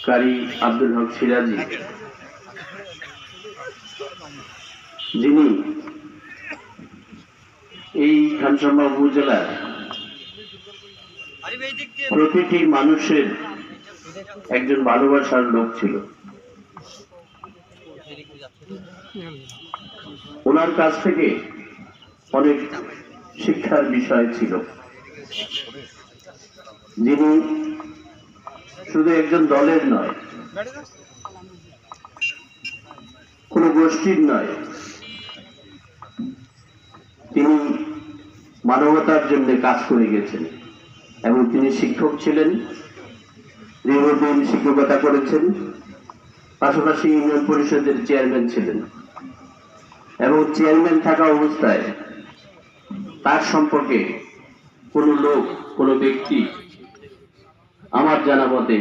কারি আব্দুল হক সিরাজি, যিনি এই খানসামা উপজেলার প্রতিটি মানুষের একজন ভালোবাসার লোক ছিল। ওনার কাছ থেকে অনেক শিক্ষার বিষয় ছিল। যিনি শুধু একজন দলের নয়, কোন গোষ্ঠীর নয়, তিনি মানবতার জন্য কাজ করে গেছেন। এবং তিনি শিক্ষক ছিলেন, দীর্ঘদিন শিক্ষকতা করেছেন, পাশাপাশি ইউনিয়ন পরিষদের চেয়ারম্যান ছিলেন। এবং চেয়ারম্যান থাকা অবস্থায় তার সম্পর্কে কোন লোক, কোন ব্যক্তি আমার জানা মতে